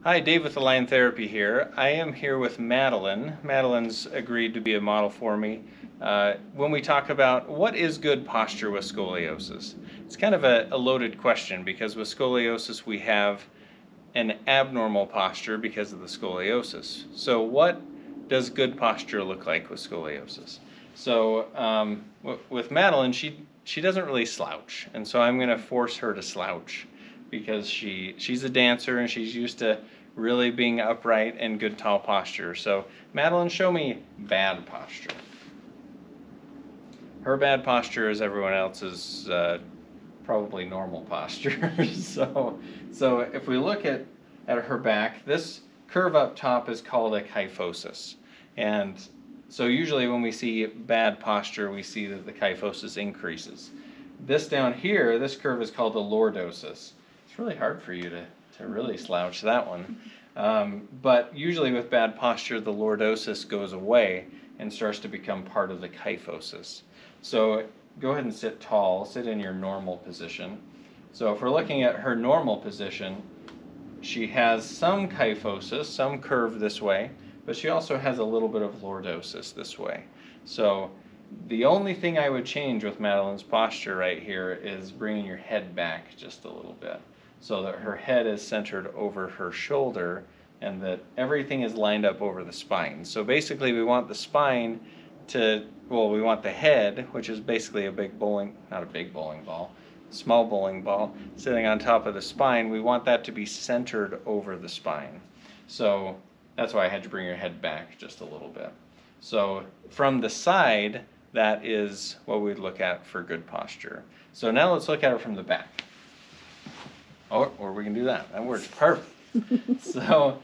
Hi, Dave with Align Therapy here. I am here with Madeline. Madeline's agreed to be a model for me when we talk about what is good posture with scoliosis. It's kind of a loaded question because with scoliosis we have an abnormal posture because of the scoliosis. So what does good posture look like with scoliosis? So with Madeline, she doesn't really slouch, and so I'm going to force her to slouch because she's a dancer and she's used to really being upright and good tall posture. So Madeline, show me bad posture. Her bad posture is everyone else's probably normal posture. so if we look at her back, this curve up top is called a kyphosis. And so usually when we see bad posture, we see that the kyphosis increases. This down here, this curve is called a lordosis. It's really hard for you to really slouch that one. But usually with bad posture, the lordosis goes away and starts to become part of the kyphosis. So go ahead and sit tall, sit in your normal position. So if we're looking at her normal position, she has some kyphosis, some curve this way, but she also has a little bit of lordosis this way. So the only thing I would change with Madeline's posture right here is bringing your head back just a little bit so that her head is centered over her shoulder and that everything is lined up over the spine. So basically we want the spine to, well, we want the head, which is basically a big bowling, not a big bowling ball, small bowling ball, sitting on top of the spine. We want that to be centered over the spine. So that's why I had to bring your head back just a little bit. So from the side, that is what we'd look at for good posture. So now let's look at it from the back. Or we can do that. That works perfect. So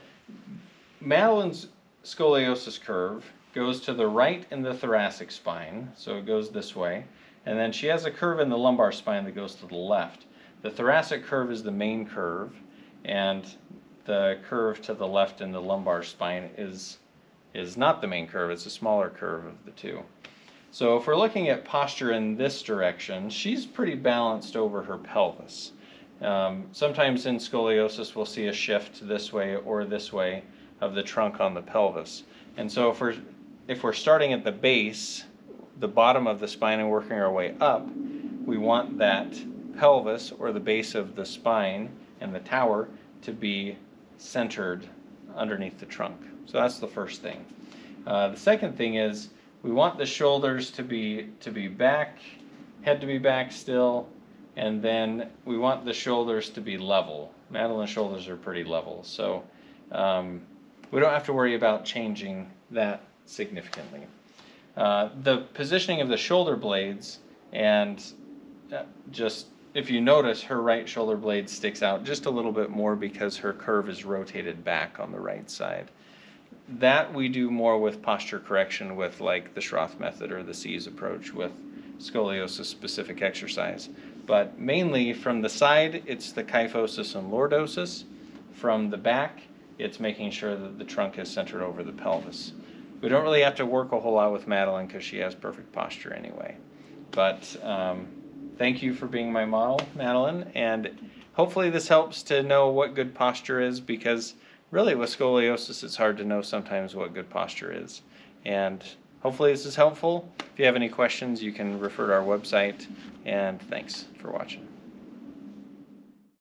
Madeline's scoliosis curve goes to the right in the thoracic spine, so it goes this way. And then she has a curve in the lumbar spine that goes to the left. The thoracic curve is the main curve, and the curve to the left in the lumbar spine is not the main curve, it's a smaller curve of the two. So if we're looking at posture in this direction, she's pretty balanced over her pelvis. Sometimes in scoliosis we'll see a shift this way or this way of the trunk on the pelvis. And so if we're starting at the base, the bottom of the spine, and working our way up, we want that pelvis or the base of the spine and the tower to be centered underneath the trunk. So that's the first thing. The second thing is we want the shoulders to be back, head to be back still, and then we want the shoulders to be level. Madeline's shoulders are pretty level, so we don't have to worry about changing that significantly. The positioning of the shoulder blades, and just if you notice, her right shoulder blade sticks out just a little bit more because her curve is rotated back on the right side. That we do more with posture correction with like the Schroth method or the C's approach with scoliosis specific exercise. But mainly from the side, it's the kyphosis and lordosis. From the back, it's making sure that the trunk is centered over the pelvis. We don't really have to work a whole lot with Madeline because she has perfect posture anyway. But thank you for being my model, Madeline, and hopefully this helps to know what good posture is, because really with scoliosis it's hard to know sometimes what good posture is. And hopefully this is helpful. If you have any questions, you can refer to our website, and thanks for watching.